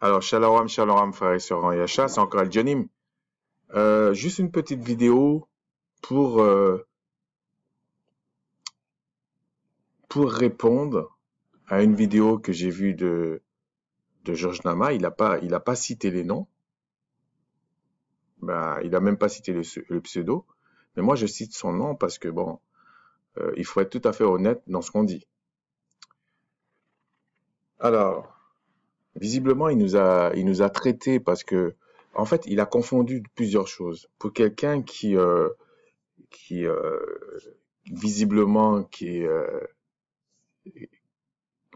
Alors, shalom, frères et sœurs en Yasha, c'est encore Al-Janim. Juste une petite vidéo pour, euh, pour répondre à une vidéo que j'ai vue de Georges Nama. Il a pas cité les noms, il a même pas cité le pseudo. Mais moi, je cite son nom parce que, bon, il faut être tout à fait honnête dans ce qu'on dit. Alors, visiblement, il nous a traités parce que, en fait, il a confondu plusieurs choses. Pour quelqu'un qui visiblement,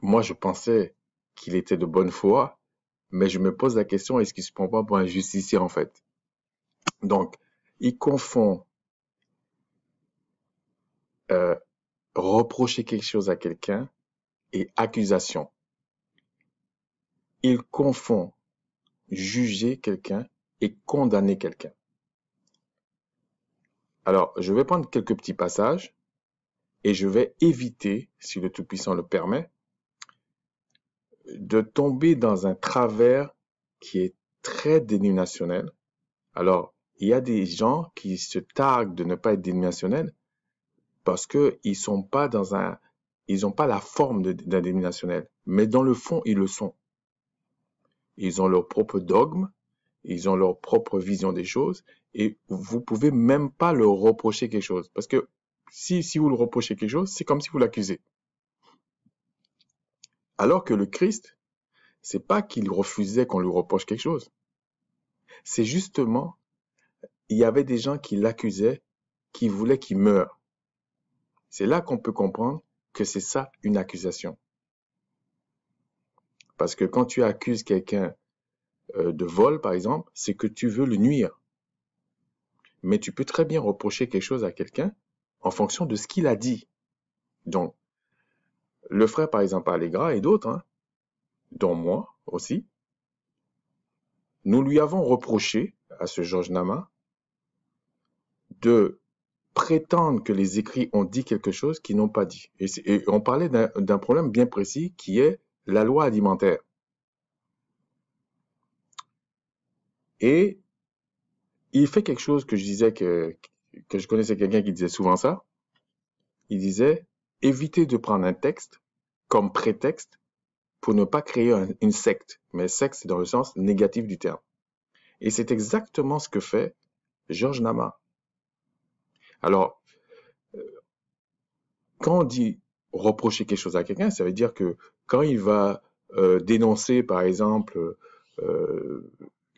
moi, je pensais qu'il était de bonne foi, mais je me pose la question, est-ce qu'il se prend pas pour un justicier, en fait? Donc, il confond euh, reprocher quelque chose à quelqu'un et accusation. Il confond juger quelqu'un et condamner quelqu'un. Alors, je vais prendre quelques petits passages et je vais éviter, si le Tout-Puissant le permet, de tomber dans un travers qui est très dénominationnel. Alors, il y a des gens qui se targuent de ne pas être dénominationnels parce que ils ont pas la forme d'un dénominationnel. Mais dans le fond, ils le sont. Ils ont leur propre dogme, ils ont leur propre vision des choses et vous pouvez même pas leur reprocher quelque chose. Parce que si vous le reprochez quelque chose, c'est comme si vous l'accusez. Alors que le Christ, c'est pas qu'il refusait qu'on lui reproche quelque chose. C'est justement, il y avait des gens qui l'accusaient, qui voulaient qu'il meure. C'est là qu'on peut comprendre que c'est ça une accusation. Parce que quand tu accuses quelqu'un de vol, par exemple, c'est que tu veux le nuire. Mais tu peux très bien reprocher quelque chose à quelqu'un en fonction de ce qu'il a dit. Donc, le frère, par exemple, Allegra et d'autres, hein, dont moi aussi, nous lui avons reproché à ce Georges Nama de prétendre que les écrits ont dit quelque chose qu'ils n'ont pas dit. Et on parlait d'un problème bien précis qui est la loi alimentaire. Et il fait quelque chose que je disais que je connaissais quelqu'un qui disait souvent ça. Il disait éviter de prendre un texte comme prétexte pour ne pas créer une secte. Mais secte, c'est dans le sens négatif du terme. Et c'est exactement ce que fait Georges Nama. Alors, quand on dit reprocher quelque chose à quelqu'un, ça veut dire que quand il va dénoncer, par exemple, euh,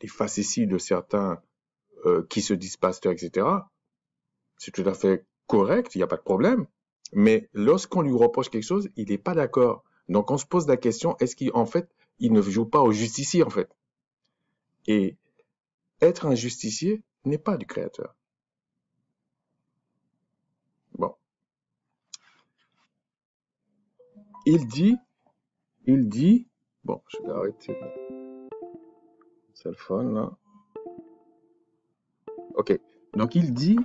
les facéties de certains qui se disent pasteurs, etc., c'est tout à fait correct, il n'y a pas de problème. Mais lorsqu'on lui reproche quelque chose, il n'est pas d'accord. Donc on se pose la question, est-ce qu'en fait, il ne joue pas au justicier, en fait? Et être un justicier n'est pas du créateur. Bon. Il dit, il dit, bon, je vais arrêter le cell phone, là. Ok. Donc il dit,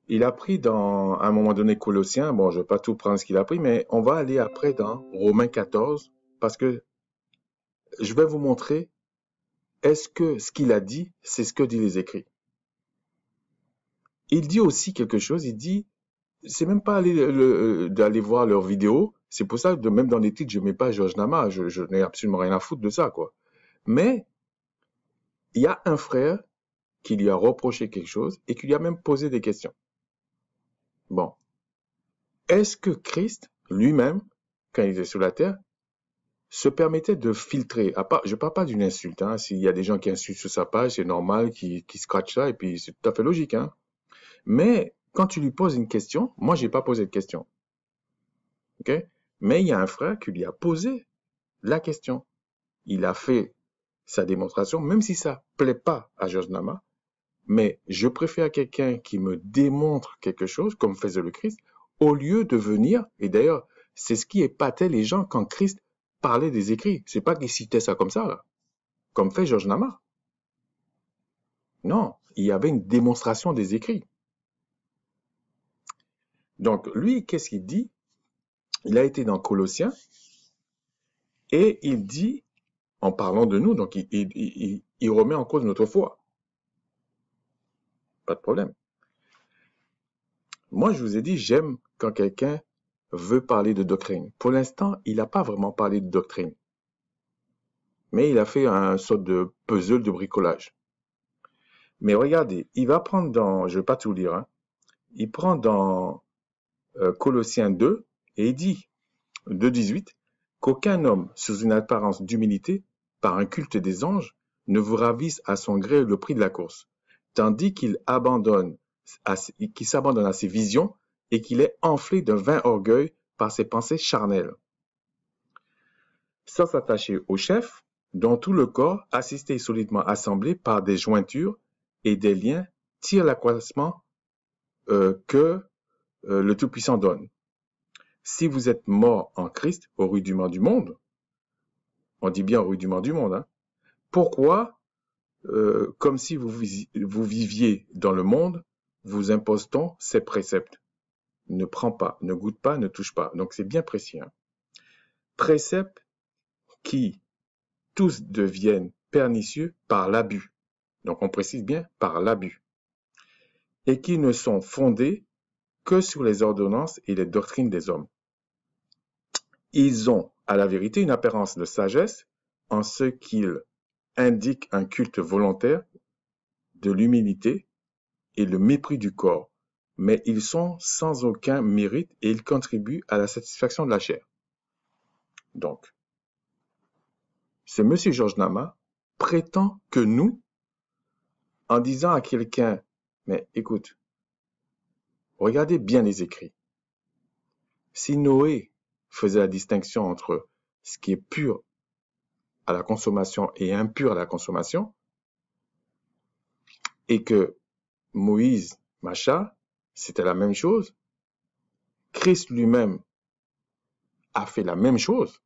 il a pris à un moment donné Colossiens, bon, je vais pas tout prendre ce qu'il a pris, mais on va aller après dans Romains 14, parce que je vais vous montrer, est-ce que ce qu'il a dit, c'est ce que disent les écrits? Il dit aussi quelque chose, il dit, c'est même pas d'aller voir leurs vidéos, c'est pour ça que même dans les titres, je mets pas Georges Nama, je n'ai absolument rien à foutre de ça, quoi. Mais il y a un frère qui lui a reproché quelque chose et qui lui a même posé des questions. Bon. Est-ce que Christ, lui-même, quand il était sur la terre, se permettait de filtrer, je parle pas d'une insulte, hein, s'il y a des gens qui insultent sur sa page, c'est normal qu'ils scratchent ça, et puis c'est tout à fait logique, hein. Mais, quand tu lui poses une question, moi j'ai pas posé de question, ok? Mais il y a un frère qui lui a posé la question. Il a fait sa démonstration, même si ça plaît pas à Georges Nama, mais je préfère quelqu'un qui me démontre quelque chose, comme faisait le Christ, au lieu de venir, et d'ailleurs, c'est ce qui épatait les gens quand Christ parlait des écrits. C'est pas qu'il citait ça comme ça, là, comme fait Georges Nama. Non, il y avait une démonstration des écrits. Donc, lui, qu'est-ce qu'il dit? Il a été dans Colossiens, Et il dit, en parlant de nous, donc il remet en cause notre foi. Pas de problème. Moi, je vous ai dit, j'aime quand quelqu'un veut parler de doctrine. Pour l'instant, il n'a pas vraiment parlé de doctrine. Mais il a fait un sorte de puzzle de bricolage. Mais regardez, il va prendre dans, je ne vais pas tout lire, hein, il prend dans Colossiens 2 et il dit, 2,18, qu'aucun homme, sous une apparence d'humilité, par un culte des anges, ne vous ravisse à son gré le prix de la course, tandis qu'il s'abandonne à ses visions et qu'il est enflé d'un vain orgueil par ses pensées charnelles. Sans s'attacher au chef, dont tout le corps, assisté et solidement assemblé par des jointures et des liens, tire l'accroissement que le Tout-Puissant donne. Si vous êtes mort en Christ au rudiment du monde, on dit bien au rudiment du monde, hein, pourquoi, comme si vous viviez dans le monde, vous impose-t-on ces préceptes? Ne prends pas, ne goûte pas, ne touche pas. Donc c'est bien précis. Hein. Préceptes qui tous deviennent pernicieux par l'abus. Donc on précise bien par l'abus. Et qui ne sont fondés que sur les ordonnances et les doctrines des hommes. Ils ont, à la vérité, une apparence de sagesse en ce qu'ils indiquent un culte volontaire, de l'humilité et le mépris du corps, mais ils sont sans aucun mérite et ils contribuent à la satisfaction de la chair. Donc, ce monsieur Georges Nama prétend que nous, en disant à quelqu'un, mais écoute, regardez bien les écrits. Si Noé faisait la distinction entre ce qui est pur à la consommation et impur à la consommation, et que Moïse, Macha, c'était la même chose, Christ lui-même a fait la même chose.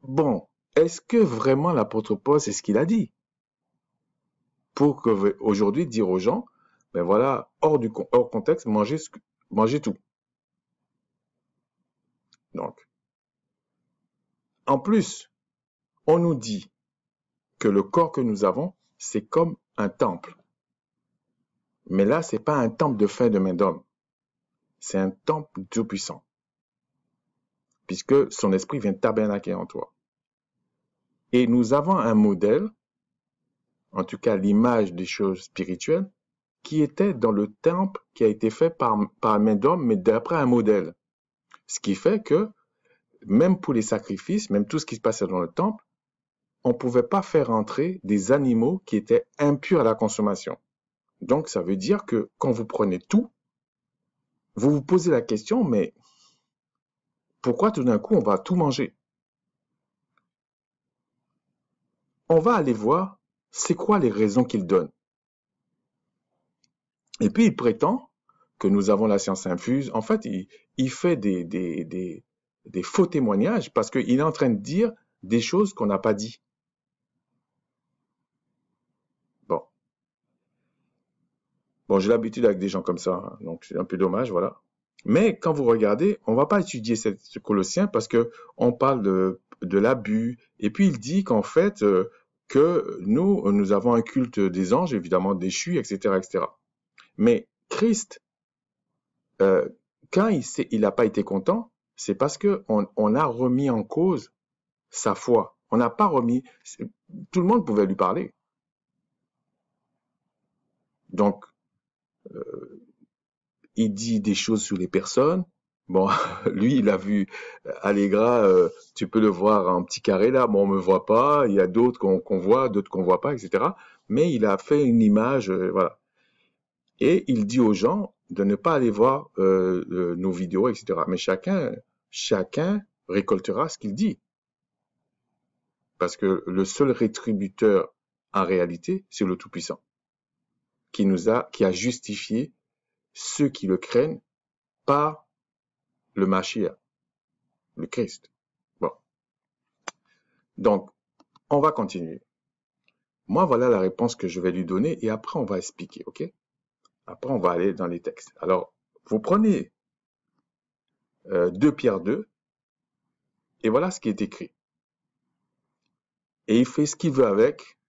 Bon, est-ce que vraiment l'apôtre Paul, c'est ce qu'il a dit? Pour que aujourd'hui dire aux gens, ben voilà, hors contexte, mangez tout. Donc, en plus, on nous dit que le corps que nous avons, c'est comme un temple. Mais là, c'est pas un temple de fait de main d'homme. C'est un temple Tout-Puissant. Puisque son esprit vient tabernaquer en toi. Et nous avons un modèle, en tout cas l'image des choses spirituelles, qui était dans le temple qui a été fait par main d'homme, mais d'après un modèle. Ce qui fait que, même pour les sacrifices, même tout ce qui se passait dans le temple, on ne pouvait pas faire entrer des animaux qui étaient impurs à la consommation. Donc, ça veut dire que quand vous prenez tout, vous vous posez la question, mais pourquoi tout d'un coup on va tout manger? On va aller voir c'est quoi les raisons qu'il donne. Et puis il prétend que nous avons la science infuse. En fait, il fait des faux témoignages parce qu'il est en train de dire des choses qu'on n'a pas dit. Bon, j'ai l'habitude avec des gens comme ça, hein, donc c'est un peu dommage, voilà. Mais quand vous regardez, on va pas étudier ce Colossien parce que on parle de l'abus. Et puis il dit qu'en fait, que nous avons un culte des anges, évidemment déchus, etc., etc. Mais Christ, quand il n'a pas été content, c'est parce que on a remis en cause sa foi. On n'a pas remis. Tout le monde pouvait lui parler. Donc, il dit des choses sur les personnes. Bon, lui, il a vu Allegra, tu peux le voir en petit carré là, bon, on me voit pas, il y a d'autres qu'on voit, d'autres qu'on voit pas, etc. Mais il a fait une image, voilà. Et il dit aux gens de ne pas aller voir nos vidéos, etc. Mais chacun récoltera ce qu'il dit. Parce que le seul rétributeur, en réalité, c'est le Tout-Puissant, qui a justifié ceux qui le craignent par le Mashiach, le Christ. Bon. Donc, on va continuer. Moi, voilà la réponse que je vais lui donner et après, on va expliquer, ok? Après, on va aller dans les textes. Alors, vous prenez 2 Pierre 2 Et voilà ce qui est écrit. Et il fait ce qu'il veut avec,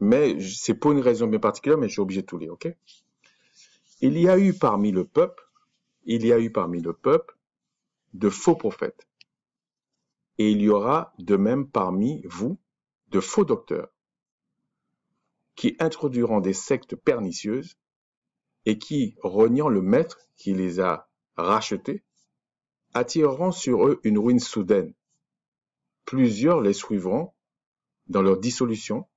mais c'est pour une raison bien particulière, mais je suis obligé de tout lire, ok? Il y a eu parmi le peuple, de faux prophètes. Et il y aura de même parmi vous de faux docteurs qui introduiront des sectes pernicieuses et qui, reniant le maître qui les a rachetés, attireront sur eux une ruine soudaine. Plusieurs les suivront dans leur dissolution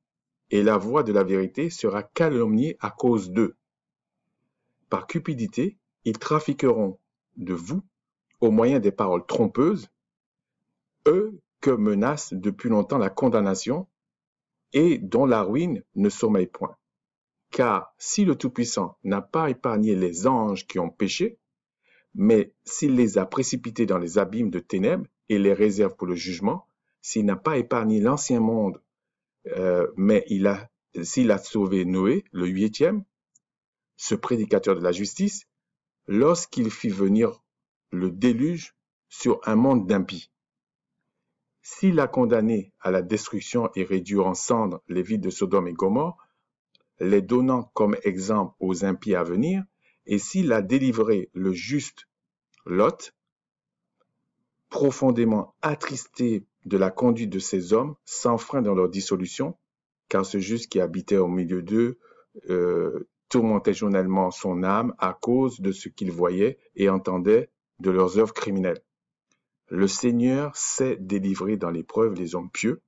et la voix de la vérité sera calomniée à cause d'eux. Par cupidité, ils trafiqueront de vous au moyen des paroles trompeuses, eux que menace depuis longtemps la condamnation et dont la ruine ne sommeille point. Car si le Tout-Puissant n'a pas épargné les anges qui ont péché, mais s'il les a précipités dans les abîmes de ténèbres et les réserve pour le jugement, s'il n'a pas épargné l'ancien monde, mais s'il a sauvé Noé, le 8e, ce prédicateur de la justice, lorsqu'il fit venir le déluge sur un monde d'impies. S'il a condamné à la destruction et réduit en cendres les villes de Sodome et Gomorrhe, les donnant comme exemple aux impies à venir, et s'il a délivré le juste Lot, profondément attristé de la conduite de ces hommes, sans frein dans leur dissolution, car ce juste qui habitait au milieu d'eux tourmentait journellement son âme à cause de ce qu'il voyait et entendait de leurs œuvres criminelles. Le Seigneur sait délivrer dans l'épreuve les hommes pieux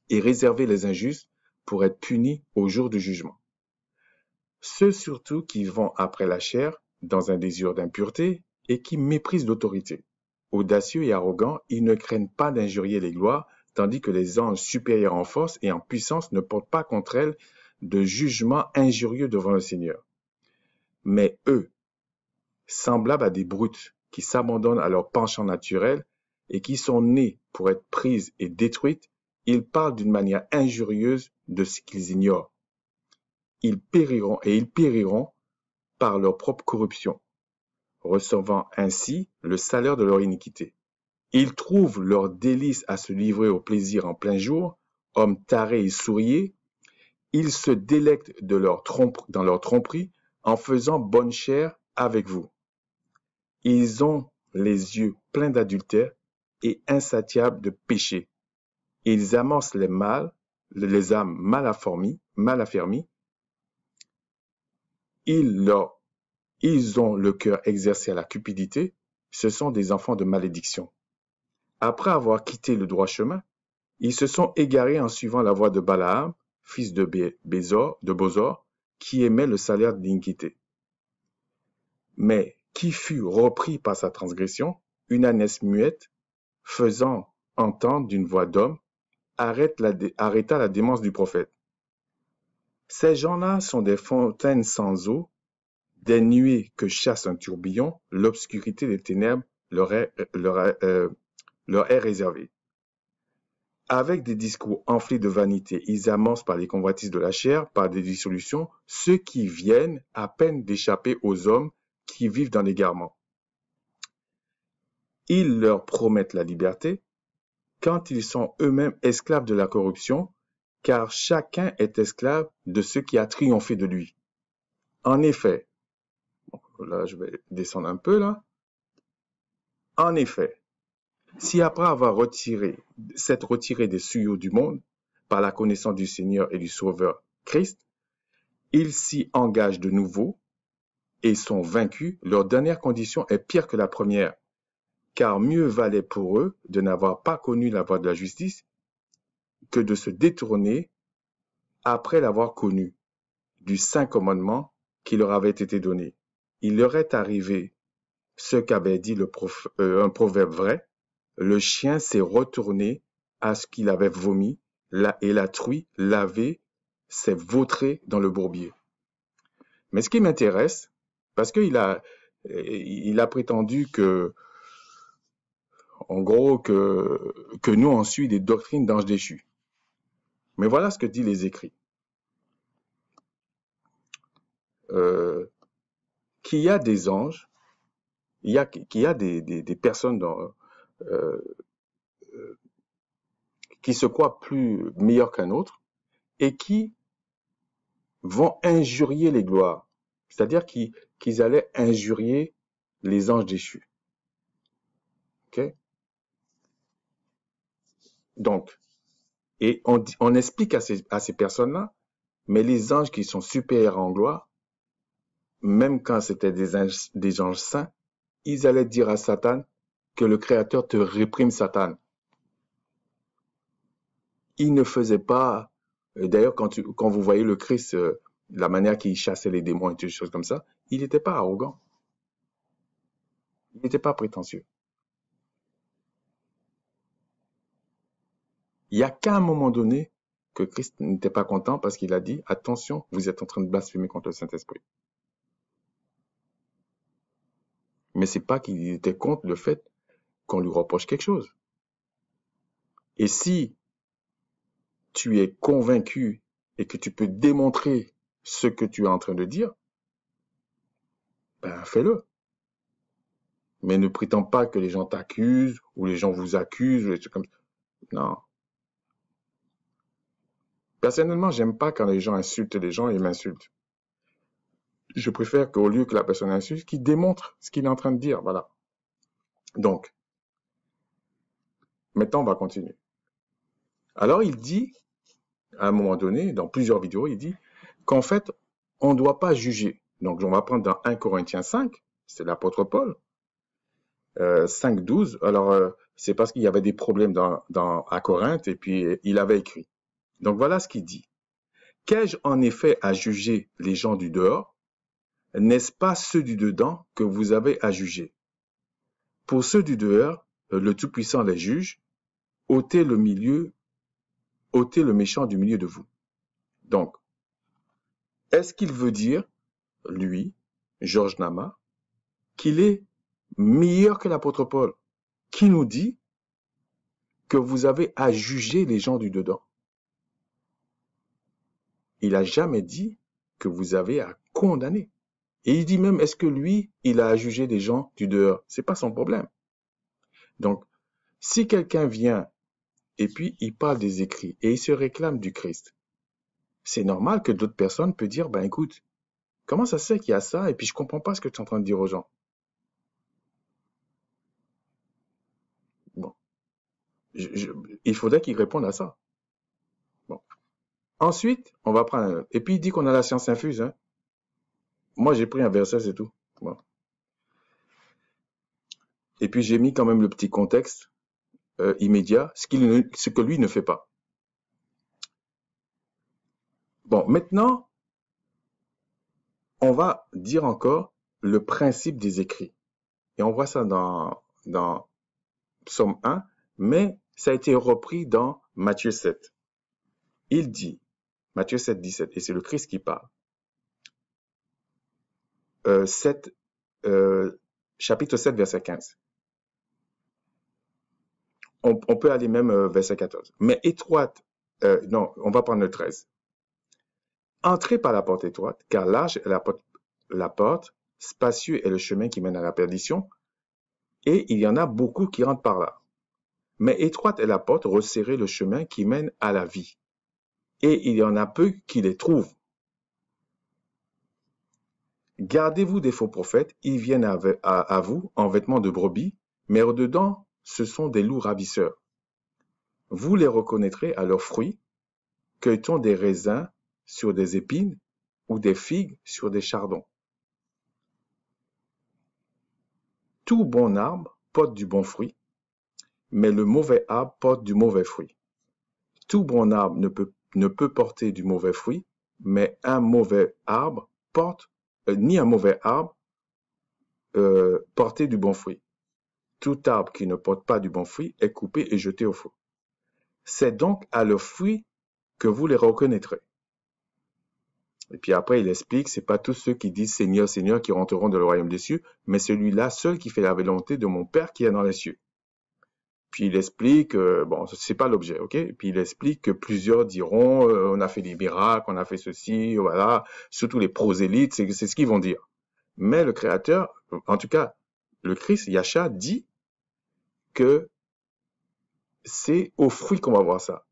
et réserver les injustes pour être punis au jour du jugement. Ceux surtout qui vont après la chair dans un désir d'impureté et qui méprisent l'autorité. Audacieux et arrogants, ils ne craignent pas d'injurier les gloires, tandis que les anges supérieurs en force et en puissance ne portent pas contre elles de jugement injurieux devant le Seigneur. Mais eux, semblables à des brutes qui s'abandonnent à leur penchant naturel et qui sont nés pour être prises et détruites, ils parlent d'une manière injurieuse de ce qu'ils ignorent. Ils périront par leur propre corruption, recevant ainsi le salaire de leur iniquité. Ils trouvent leur délice à se livrer au plaisir en plein jour, hommes tarés et souriers. Ils se délectent dans leur tromperie en faisant bonne chère avec vous. Ils ont les yeux pleins d'adultère et insatiables de péché. Ils amorcent les âmes mal affermies. Ils ont le cœur exercé à la cupidité. Ce sont des enfants de malédiction. Après avoir quitté le droit chemin, ils se sont égarés en suivant la voie de Balaam, fils de Bosor, qui aimait le salaire d'iniquité. Mais qui fut repris par sa transgression, une ânesse muette, faisant entendre d'une voix d'homme, arrêta la démence du prophète. Ces gens-là sont des fontaines sans eau, des nuées que chasse un tourbillon, l'obscurité des ténèbres leur est réservée. Avec des discours enflés de vanité, ils amorcent par les convoitises de la chair, par des dissolutions, ceux qui viennent à peine d'échapper aux hommes qui vivent dans l'égarement. Ils leur promettent la liberté quand ils sont eux-mêmes esclaves de la corruption, car chacun est esclave de ce qui a triomphé de lui. En effet, là je vais descendre un peu là. En effet, si après avoir s'être retiré des suyaux du monde, par la connaissance du Seigneur et du Sauveur Christ, ils s'y engagent de nouveau et sont vaincus, leur dernière condition est pire que la première, car mieux valait pour eux de n'avoir pas connu la voie de la justice que de se détourner après l'avoir connu du saint commandement qui leur avait été donné. Il leur est arrivé ce qu'avait dit un proverbe vrai, le chien s'est retourné à ce qu'il avait vomi, et la truie lavée s'est vautrée dans le bourbier. Mais ce qui m'intéresse, parce qu'il a prétendu que, en gros, que nous on suit des doctrines d'anges déchus. Mais voilà ce que disent les écrits. Qu'il y a des anges, qu'il y a des personnes euh, qui se croient plus meilleurs qu'un autre et qui vont injurier les gloires. C'est-à-dire qu'ils allaient injurier les anges déchus. Okay? Donc, et on explique à ces personnes-là, mais les anges qui sont supérieurs en gloire, même quand c'était des anges saints, ils allaient dire à Satan que le Créateur te réprime, Satan. Ils ne faisaient pas, d'ailleurs, quand vous voyez le Christ, la manière qu'il chassait les démons et toutes choses comme ça, il n'était pas arrogant. Il n'était pas prétentieux. Il n'y a qu'à un moment donné que Christ n'était pas content parce qu'il a dit, attention, vous êtes en train de blasphémer contre le Saint-Esprit. Mais c'est pas qu'il était contre le fait qu'on lui reproche quelque chose. Et si tu es convaincu et que tu peux démontrer ce que tu es en train de dire, ben fais-le. Mais ne prétends pas que les gens t'accusent ou les gens vous accusent ou des trucs comme ça. Non. Personnellement, j'aime pas quand les gens insultent les gens et m'insultent. Je préfère qu'au lieu que la personne insulte, qu'il démontre ce qu'il est en train de dire. Voilà. Donc, maintenant, on va continuer. Alors, il dit, à un moment donné, dans plusieurs vidéos, il dit qu'en fait, on ne doit pas juger. Donc, on va prendre dans 1 Corinthiens 5, c'est l'apôtre Paul, 5:12. Alors, c'est parce qu'il y avait des problèmes à Corinthe et puis il avait écrit. Donc, voilà ce qu'il dit. Qu'ai-je en effet à juger les gens du dehors? N'est-ce pas ceux du dedans que vous avez à juger? Pour ceux du dehors, le Tout-Puissant les juge, ôtez le méchant du milieu de vous. Donc, est-ce qu'il veut dire, lui, Georges Nama, qu'il est meilleur que l'apôtre Paul, qui nous dit que vous avez à juger les gens du dedans? Il n'a jamais dit que vous avez à condamner. Et il dit même, est-ce que lui, il a à juger les gens du dehors? C'est pas son problème. Donc, si quelqu'un vient et puis il parle des écrits et il se réclame du Christ, c'est normal que d'autres personnes peuvent dire, ben écoute, comment ça se fait qu'il y a ça et puis je comprends pas ce que tu es en train de dire aux gens. Bon, il faudrait qu'il réponde à ça. Bon. Ensuite, on va prendre un autre. Et puis il dit qu'on a la science infuse. Hein. Moi, j'ai pris un verset, c'est tout. Bon. Et puis j'ai mis quand même le petit contexte immédiat, ce que lui ne fait pas. Bon, maintenant, on va dire encore le principe des écrits. Et on voit ça dans Psaume 1, mais ça a été repris dans Matthieu 7. Il dit, Matthieu 7, 17, et c'est le Christ qui parle. Chapitre 7, verset 15. On peut aller même verset 14. Mais étroite, non, on va prendre le 13. Entrez par la porte étroite, car large est la porte, spacieux est le chemin qui mène à la perdition, et il y en a beaucoup qui rentrent par là. Mais étroite est la porte, resserré le chemin qui mène à la vie, et il y en a peu qui les trouvent. Gardez-vous des faux prophètes, ils viennent à vous en vêtements de brebis, mais au-dedans, ce sont des loups ravisseurs. Vous les reconnaîtrez à leurs fruits. Cueille-t-on des raisins sur des épines ou des figues sur des chardons? Tout bon arbre porte du bon fruit, mais le mauvais arbre porte du mauvais fruit. Tout bon arbre ne peut porter du mauvais fruit, mais un mauvais arbre ni un mauvais arbre porter du bon fruit. Tout arbre qui ne porte pas du bon fruit est coupé et jeté au feu. C'est donc à leurs fruits que vous les reconnaîtrez. Et puis après, il explique, c'est pas tous ceux qui disent Seigneur, Seigneur qui rentreront dans le royaume des cieux, mais celui-là seul qui fait la volonté de mon Père qui est dans les cieux. Puis il explique, bon, c'est pas l'objet, ok? Puis il explique que plusieurs diront, on a fait des miracles, on a fait ceci, voilà. Surtout les prosélytes, c'est ce qu'ils vont dire. Mais le Créateur, en tout cas, le Christ, Yahshua, dit que c'est aux fruits qu'on va voir ça.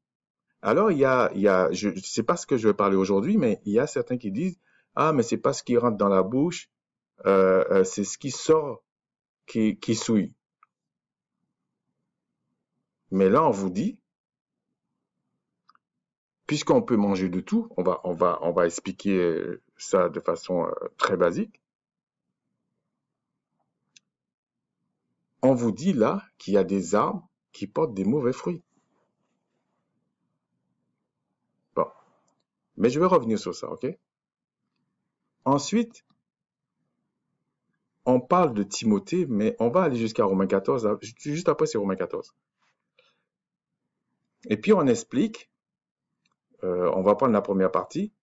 Alors, je ne sais pas ce que je vais parler aujourd'hui, mais il y a certains qui disent, ah, mais c'est pas ce qui rentre dans la bouche, c'est ce qui sort qui souille. Mais là, on vous dit, puisqu'on peut manger de tout, on va expliquer ça de façon très basique. On vous dit là qu'il y a des arbres qui portent des mauvais fruits. Bon, mais je vais revenir sur ça, ok? Ensuite, on parle de Timothée, mais on va aller jusqu'à Romains 14, là. Juste après, c'est Romains 14. Et puis, on explique, on va prendre la première partie,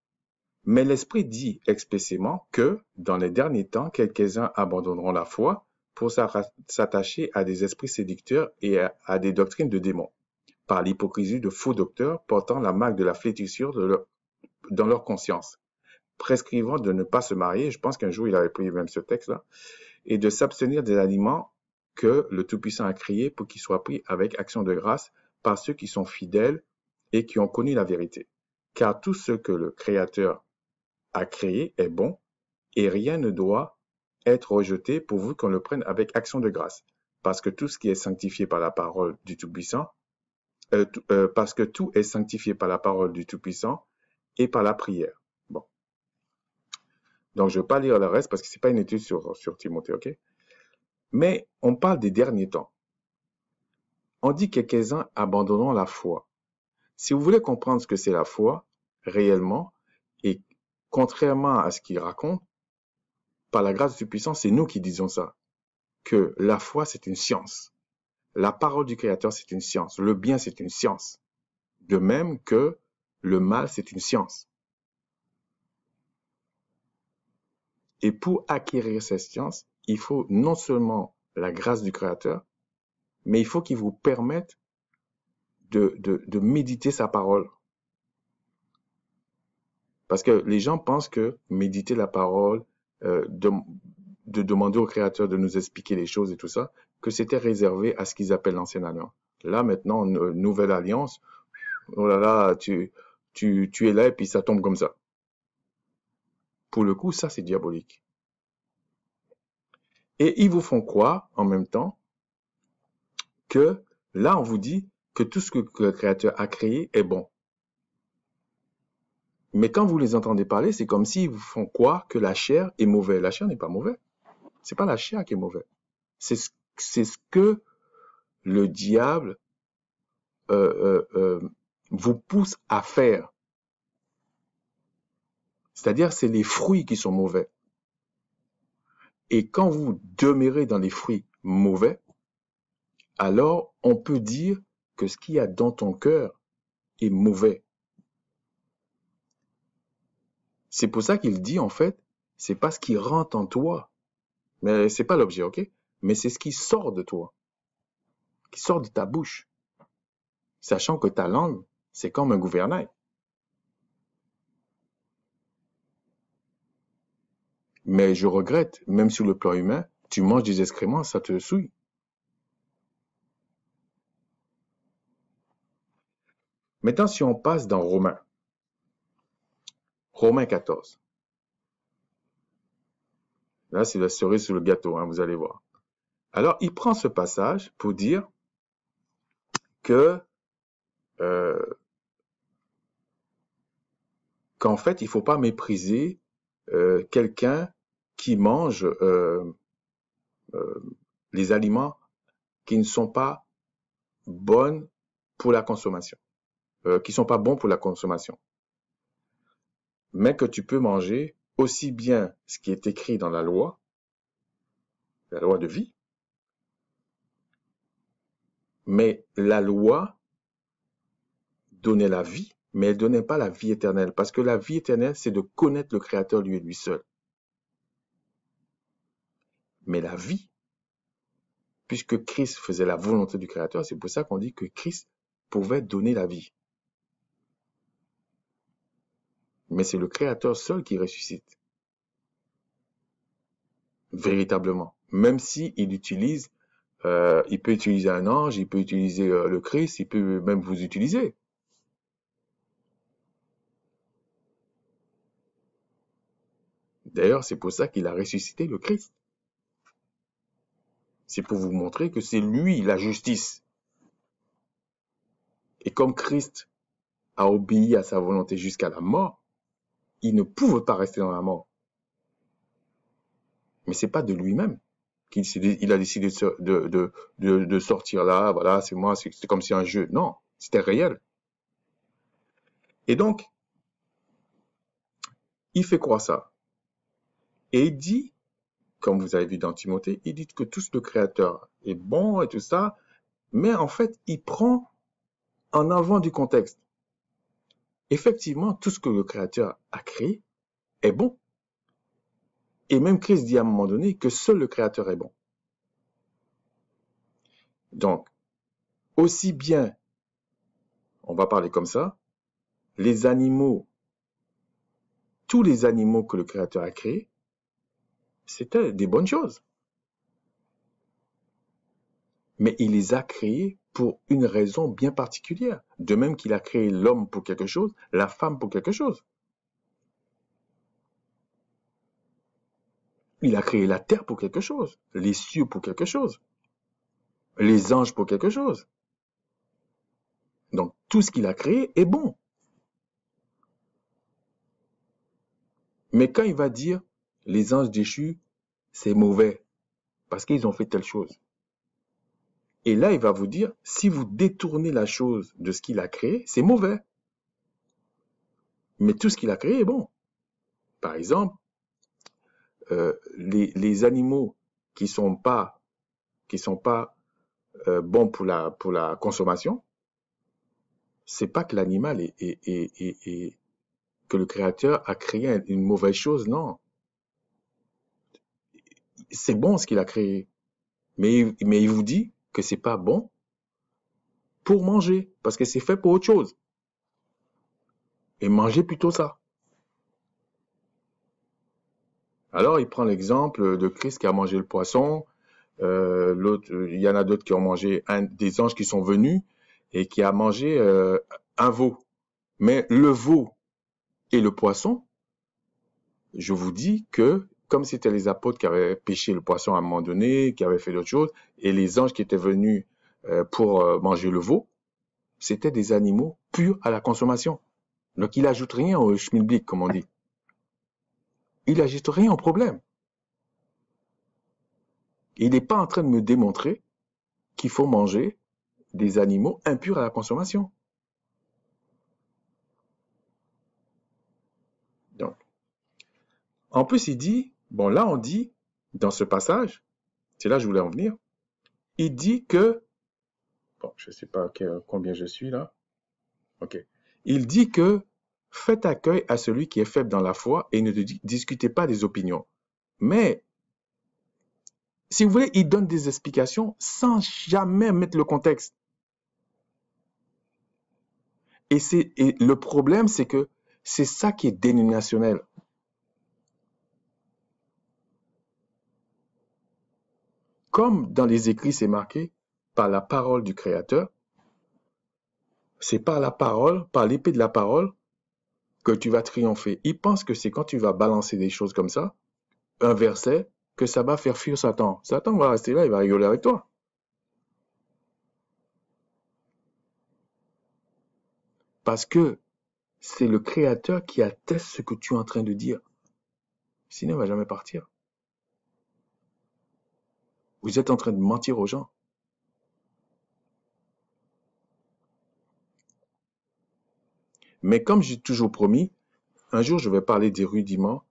mais l'Esprit dit expressément que, dans les derniers temps, quelques-uns abandonneront la foi pour s'attacher à des esprits séducteurs et à des doctrines de démons, par l'hypocrisie de faux docteurs portant la marque de la flétrissure dans leur conscience, prescrivant de ne pas se marier, je pense qu'un jour il avait pris même ce texte-là, et de s'abstenir des aliments que le Tout-Puissant a créés pour qu'ils soient pris avec action de grâce par ceux qui sont fidèles et qui ont connu la vérité. Car tout ce que le Créateur a créé est bon, et rien ne doit être rejeté pourvu qu'on le prenne avec action de grâce. Parce que tout ce qui est sanctifié par la parole du Tout-Puissant, parce que tout est sanctifié par la parole du Tout-Puissant et par la prière. Bon. Donc, je ne vais pas lire le reste parce que ce n'est pas une étude sur Timothée, ok? Mais on parle des derniers temps. On dit que quelques-uns abandonnons la foi. Si vous voulez comprendre ce que c'est la foi, réellement, et contrairement à ce qu'il raconte, par la grâce du Tout-Puissant, c'est nous qui disons ça, que la foi, c'est une science. La parole du Créateur, c'est une science. Le bien, c'est une science. De même que le mal, c'est une science. Et pour acquérir cette science, il faut non seulement la grâce du Créateur, mais il faut qu'il vous permette de méditer sa parole. Parce que les gens pensent que méditer la parole, de demander au Créateur de nous expliquer les choses et tout ça, que c'était réservé à ce qu'ils appellent l'ancienne alliance. Là, maintenant, nouvelle alliance, oh là là, tu es là et puis ça tombe comme ça. Pour le coup, ça, c'est diabolique. Et ils vous font croire, en même temps, que là, on vous dit que tout ce que le Créateur a créé est bon. Mais quand vous les entendez parler, c'est comme s'ils vous font croire que la chair est mauvaise. La chair n'est pas mauvaise. C'est pas la chair qui est mauvaise. C'est ce que le diable vous pousse à faire. C'est-à-dire, c'est les fruits qui sont mauvais. Et quand vous demeurez dans les fruits mauvais, alors on peut dire que ce qu'il y a dans ton cœur est mauvais. C'est pour ça qu'il dit, en fait, c'est pas ce qui rentre en toi, mais c'est pas l'objet, ok? Mais c'est ce qui sort de toi, qui sort de ta bouche, sachant que ta langue, c'est comme un gouvernail. Mais je regrette, même sur le plan humain, tu manges des excréments, ça te souille. Maintenant, si on passe dans Romains 14. Là, c'est la cerise sur le gâteau, hein, vous allez voir. Alors, il prend ce passage pour dire que qu'en fait, il ne faut pas mépriser quelqu'un qui mange les aliments qui ne sont pas bonnes pour la consommation, qui sont pas bons pour la consommation, mais que tu peux manger aussi bien ce qui est écrit dans la loi de vie, mais la loi donnait la vie, mais elle ne donnait pas la vie éternelle, parce que la vie éternelle, c'est de connaître le Créateur lui et lui seul. Mais la vie, puisque Christ faisait la volonté du Créateur, c'est pour ça qu'on dit que Christ pouvait donner la vie. Mais c'est le Créateur seul qui ressuscite. Véritablement. Même si il utilise Il peut utiliser un ange, il peut utiliser le Christ, il peut même vous utiliser. D'ailleurs, c'est pour ça qu'il a ressuscité le Christ. C'est pour vous montrer que c'est lui la justice. Et comme Christ a obéi à sa volonté jusqu'à la mort, il ne pouvait pas rester dans la mort. Mais c'est pas de lui-même qu'il a décidé de sortir là, voilà, c'est moi, c'est comme si un jeu. Non, c'était réel. Et donc, il fait croire ça. Et il dit, comme vous avez vu dans Timothée, il dit que tout le Créateur est bon et tout ça, mais en fait, il prend en avant du contexte. Effectivement, tout ce que le Créateur a créé est bon. Et même Christ dit à un moment donné que seul le Créateur est bon. Donc, aussi bien, on va parler comme ça, les animaux, tous les animaux que le Créateur a créés, c'était des bonnes choses. Mais il les a créés pour une raison bien particulière. De même qu'il a créé l'homme pour quelque chose, la femme pour quelque chose. Il a créé la terre pour quelque chose, les cieux pour quelque chose, les anges pour quelque chose. Donc tout ce qu'il a créé est bon. Mais quand il va dire les anges déchus, c'est mauvais parce qu'ils ont fait telle chose. Et là, il va vous dire, si vous détournez la chose de ce qu'il a créé, c'est mauvais. Mais tout ce qu'il a créé est bon. Par exemple, les animaux qui sont pas bons pour la consommation, c'est pas que l'animal que le créateur a créé une mauvaise chose, non. C'est bon ce qu'il a créé. Mais il vous dit que c'est pas bon pour manger, parce que c'est fait pour autre chose. Et mangez plutôt ça. Alors, il prend l'exemple de Christ qui a mangé le poisson. Il y en a d'autres qui ont mangé des anges qui sont venus et qui a mangé un veau. Mais le veau et le poisson, je vous dis que comme c'était les apôtres qui avaient pêché le poisson à un moment donné, qui avaient fait d'autres choses, et les anges qui étaient venus pour manger le veau, c'était des animaux purs à la consommation. Donc il ajoute rien au schmilblick, comme on dit. Il ajoute rien au problème. Il n'est pas en train de me démontrer qu'il faut manger des animaux impurs à la consommation. Donc, en plus, il dit, bon là on dit, dans ce passage, c'est là que je voulais en venir, il dit que, bon, je ne sais pas combien je suis là, ok, il dit que faites accueil à celui qui est faible dans la foi et ne discutez pas des opinions. Mais, si vous voulez, il donne des explications sans jamais mettre le contexte. Et le problème, c'est que c'est ça qui est dénominationnel. Comme dans les écrits, c'est marqué par la parole du Créateur, c'est par la parole, par l'épée de la parole, que tu vas triompher. Il pense que c'est quand tu vas balancer des choses comme ça, un verset, que ça va faire fuir Satan. Satan va rester là, il va rigoler avec toi. Parce que c'est le Créateur qui atteste ce que tu es en train de dire. Sinon, il ne va jamais partir. Vous êtes en train de mentir aux gens. Mais comme j'ai toujours promis, un jour je vais parler des rudiments,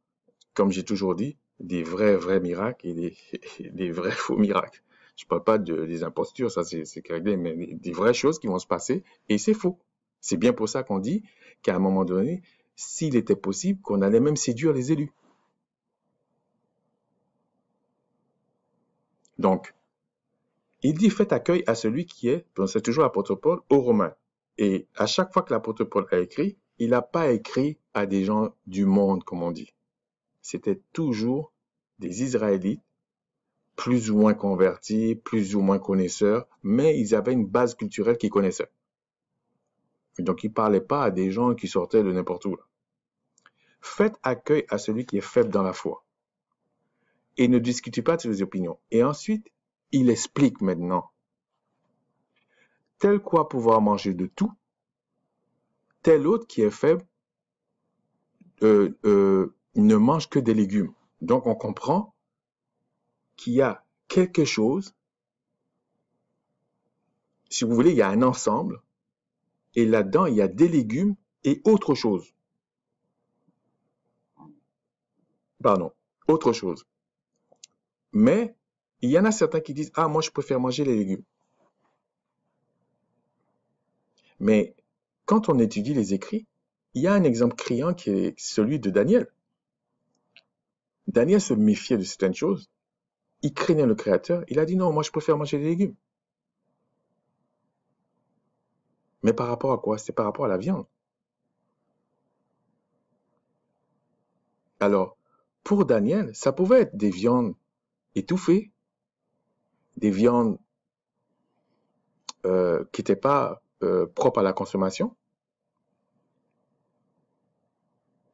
comme j'ai toujours dit, des vrais miracles et des vrais faux miracles. Je ne parle pas des impostures, ça c'est réglé, mais des vraies choses qui vont se passer et c'est faux. C'est bien pour ça qu'on dit qu'à un moment donné, s'il était possible, qu'on allait même séduire les élus. Donc, il dit faites accueil à celui qui est, c'est toujours l'apôtre Paul, aux Romains. Et à chaque fois que l'apôtre Paul a écrit, il n'a pas écrit à des gens du monde, comme on dit. C'était toujours des Israélites plus ou moins convertis, plus ou moins connaisseurs, mais ils avaient une base culturelle qu'ils connaissaient. Donc, ils ne parlaient pas à des gens qui sortaient de n'importe où. Là. Faites accueil à celui qui est faible dans la foi. Et ne discutez pas de ses opinions. Et ensuite, il explique maintenant. Tel quoi pouvoir manger de tout, tel autre qui est faible ne mange que des légumes. Donc, on comprend qu'il y a quelque chose, si vous voulez, il y a un ensemble, et là-dedans, il y a des légumes et autre chose. Pardon, autre chose. Mais, il y en a certains qui disent, ah, moi, je préfère manger les légumes. Mais, quand on étudie les écrits, il y a un exemple criant qui est celui de Daniel. Daniel se méfiait de certaines choses. Il craignait le Créateur. Il a dit, non, moi, je préfère manger les légumes. Mais par rapport à quoi? C'est par rapport à la viande. Alors, pour Daniel, ça pouvait être des viandes étouffées, des viandes qui n'étaient pas propres à la consommation.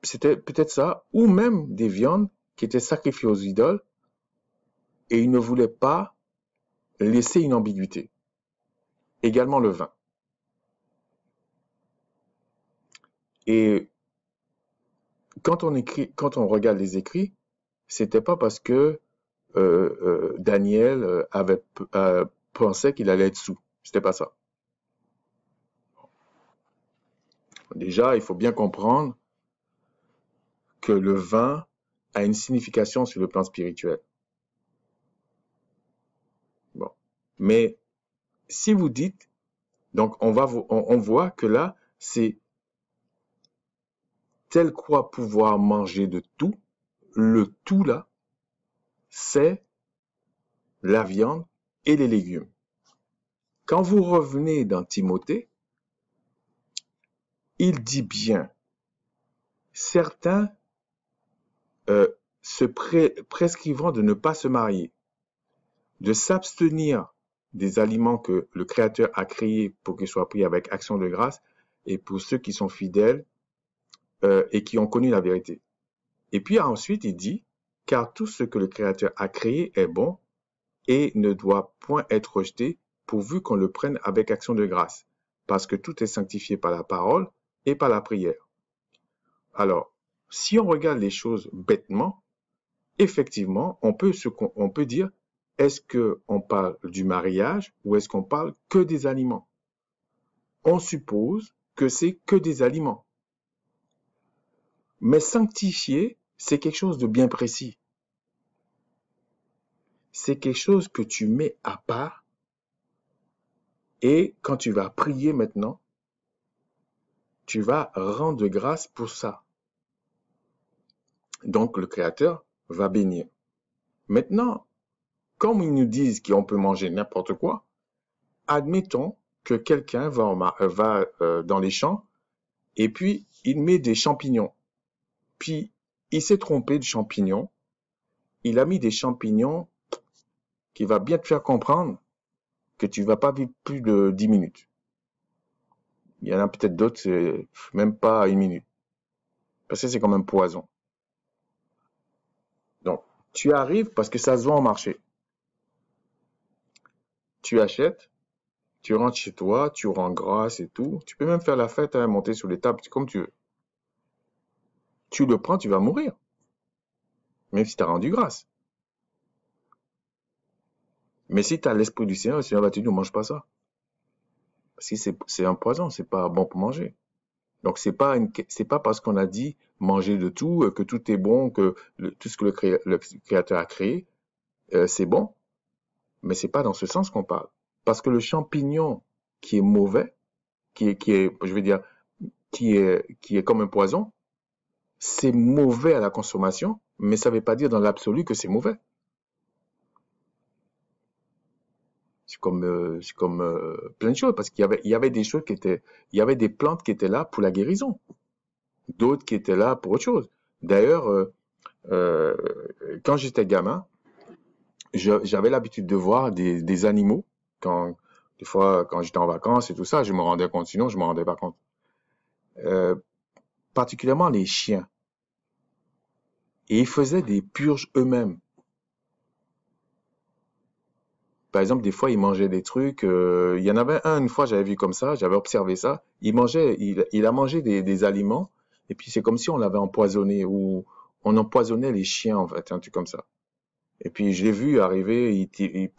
C'était peut-être ça, ou même des viandes qui étaient sacrifiées aux idoles et il ne voulait pas laisser une ambiguïté. Également le vin. Et quand on regarde les écrits, c'était pas parce que Daniel pensait qu'il allait être sous. C'était pas ça. Déjà, il faut bien comprendre que le vin a une signification sur le plan spirituel. Bon. Mais si vous dites, donc on voit que là, c'est tel quoi pouvoir manger de tout, le tout là, c'est la viande et les légumes. Quand vous revenez dans Timothée, il dit bien, certains se prescrivant de ne pas se marier, de s'abstenir des aliments que le Créateur a créés pour qu'ils soient pris avec action de grâce, et pour ceux qui sont fidèles et qui ont connu la vérité. Et puis ensuite, il dit, car tout ce que le Créateur a créé est bon et ne doit point être rejeté, pourvu qu'on le prenne avec action de grâce, parce que tout est sanctifié par la parole et par la prière. Alors, si on regarde les choses bêtement, effectivement, on peut dire, est-ce qu'on parle du mariage ou est-ce qu'on parle que des aliments? On suppose que c'est que des aliments. Mais sanctifier, c'est quelque chose de bien précis. C'est quelque chose que tu mets à part et quand tu vas prier maintenant, tu vas rendre grâce pour ça. Donc le Créateur va bénir. Maintenant, comme ils nous disent qu'on peut manger n'importe quoi, admettons que quelqu'un va dans les champs et puis il met des champignons. Puis il s'est trompé de champignons. Il a mis des champignons qui va bien te faire comprendre que tu vas pas vivre plus de 10 minutes. Il y en a peut-être d'autres, c'est même pas une minute. Parce que c'est comme un poison. Donc, tu arrives parce que ça se vend au marché. Tu achètes, tu rentres chez toi, tu rends grâce et tout. Tu peux même faire la fête, hein, monter sur les tables, comme tu veux. Tu le prends, tu vas mourir. Même si tu as rendu grâce. Mais si tu as l'esprit du Seigneur, le Seigneur va te dire, ne mange pas ça. Parce que c'est un poison, c'est pas bon pour manger. Donc, c'est pas parce qu'on a dit manger de tout, que tout est bon, que tout ce que le Créateur a créé, c'est bon. Mais c'est pas dans ce sens qu'on parle. Parce que le champignon qui est mauvais, qui est comme un poison, c'est mauvais à la consommation, mais ça veut pas dire dans l'absolu que c'est mauvais. C'est comme plein de choses, parce qu'il y avait des choses il y avait des plantes qui étaient là pour la guérison, d'autres qui étaient là pour autre chose. D'ailleurs, quand j'étais gamin, j'avais l'habitude de voir des animaux quand, des fois, quand j'étais en vacances et tout ça, je me rendais compte, sinon je me rendais pas compte. Euh, Particulièrement les chiens. Et ils faisaient des purges eux-mêmes. Par exemple, des fois, ils mangeaient des trucs. Il y en avait un, une fois, j'avais vu comme ça, j'avais observé ça. Il a mangé des aliments, et puis c'est comme si on l'avait empoisonné, ou on empoisonnait les chiens, en fait, un truc comme ça. Et puis, je l'ai vu arriver, il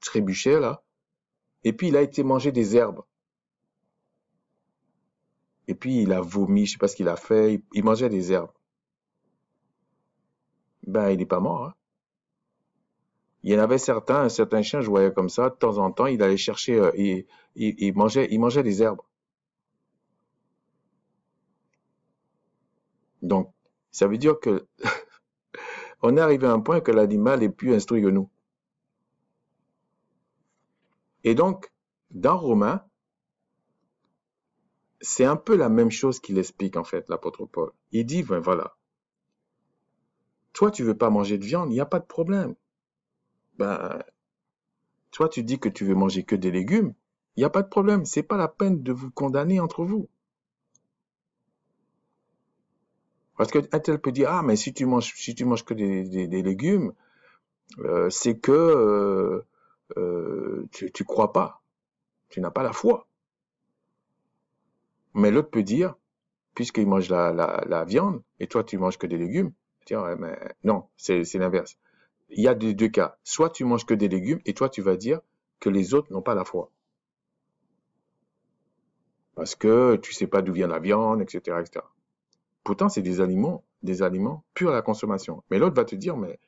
trébuchait, là, et puis il a été manger des herbes. Et puis, il a vomi, je sais pas ce qu'il a fait, il mangeait des herbes. Ben, il est pas mort, hein. Il y en avait certains, un certain chien, je voyais comme ça, de temps en temps, il allait chercher, il mangeait des herbes. Donc, ça veut dire que on est arrivé à un point que l'animal est plus instruit que nous. Et donc, dans Romains, c'est un peu la même chose qu'il explique, en fait, l'apôtre Paul. Il dit, ben voilà, toi, tu veux pas manger de viande, il n'y a pas de problème. Ben, toi, tu dis que tu veux manger que des légumes, il n'y a pas de problème. C'est pas la peine de vous condamner entre vous. Parce qu'un tel peut dire, ah, mais si tu manges que des légumes, c'est que tu crois pas, tu n'as pas la foi. Mais l'autre peut dire, puisqu'il mange la viande, et toi tu manges que des légumes, tiens, ouais, mais non, c'est l'inverse. Il y a des deux cas. Soit tu manges que des légumes, et toi tu vas dire que les autres n'ont pas la foi. Parce que tu sais pas d'où vient la viande, etc., etc. Pourtant, c'est des aliments purs à la consommation. Mais l'autre va te dire, mais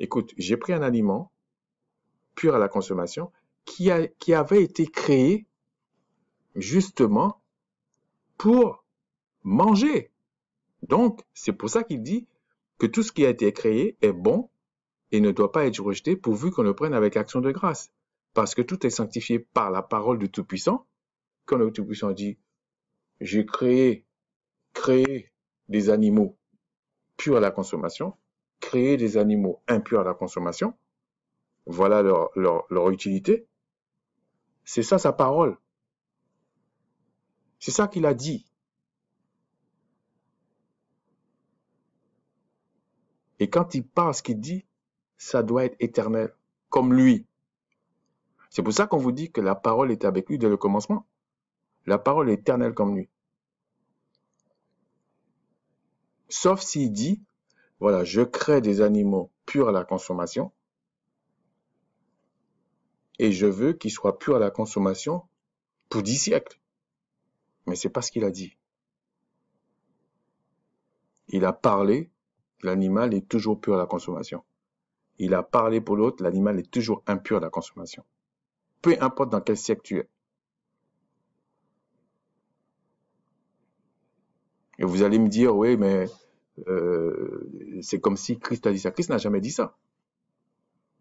écoute, j'ai pris un aliment pur à la consommation qui avait été créé justement pour manger. Donc, c'est pour ça qu'il dit que tout ce qui a été créé est bon et ne doit pas être rejeté pourvu qu'on le prenne avec action de grâce. Parce que tout est sanctifié par la parole du Tout-Puissant. Quand le Tout-Puissant dit, j'ai créé des animaux purs à la consommation, créé des animaux impurs à la consommation, voilà leur utilité. C'est ça sa parole. C'est ça qu'il a dit. Et quand il parle ce qu'il dit, ça doit être éternel, comme lui. C'est pour ça qu'on vous dit que la parole est avec lui dès le commencement. La parole est éternelle comme lui. Sauf s'il dit, voilà, je crée des animaux purs à la consommation et je veux qu'ils soient purs à la consommation pour 10 siècles. Mais c'est pas ce qu'il a dit. Il a parlé, l'animal est toujours pur à la consommation. Il a parlé pour l'autre, l'animal est toujours impur à la consommation. Peu importe dans quel siècle tu es. Et vous allez me dire, oui, mais c'est comme si Christ a dit ça. Christ n'a jamais dit ça.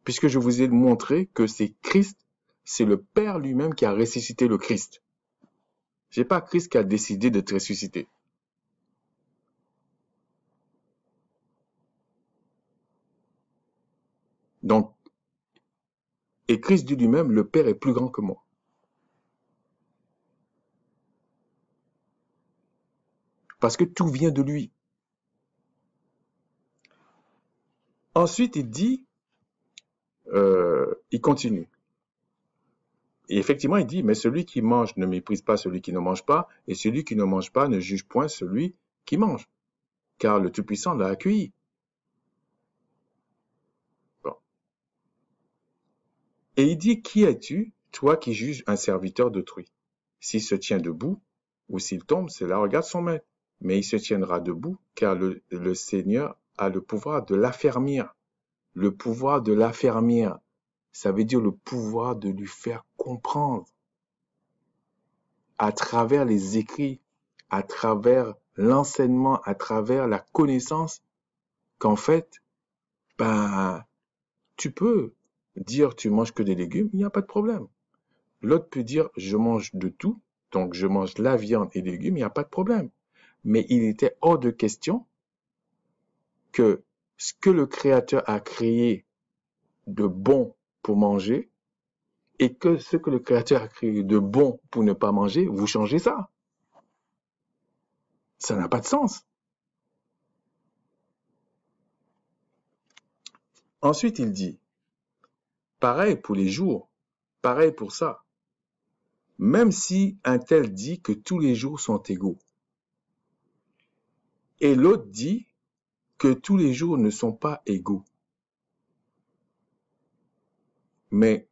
Puisque je vous ai montré que c'est Christ, c'est le Père lui-même qui a ressuscité le Christ. C'est pas Christ qui a décidé de te ressusciter. Donc, et Christ dit lui-même, le Père est plus grand que moi. Parce que tout vient de lui. Ensuite, il dit, il continue. Et effectivement, il dit, mais celui qui mange ne méprise pas celui qui ne mange pas, et celui qui ne mange pas ne juge point celui qui mange, car le Tout-Puissant l'a accueilli. Bon. Et il dit, qui es-tu, toi qui juges un serviteur d'autrui? S'il se tient debout, ou s'il tombe, cela regarde son maître. Mais il se tiendra debout, car le Seigneur a le pouvoir de l'affermir. Le pouvoir de l'affermir, ça veut dire le pouvoir de lui faire comprendre à travers les écrits, à travers l'enseignement, à travers la connaissance, qu'en fait, ben, tu peux dire tu manges que des légumes, il n'y a pas de problème. L'autre peut dire je mange de tout, donc je mange la viande et les légumes, il n'y a pas de problème. Mais il était hors de question que ce que le Créateur a créé de bon pour manger et que ce que le Créateur a créé de bon pour ne pas manger, vous changez ça. Ça n'a pas de sens. Ensuite, il dit, pareil pour les jours, pareil pour ça. Même si un tel dit que tous les jours sont égaux. Et l'autre dit que tous les jours ne sont pas égaux. Mais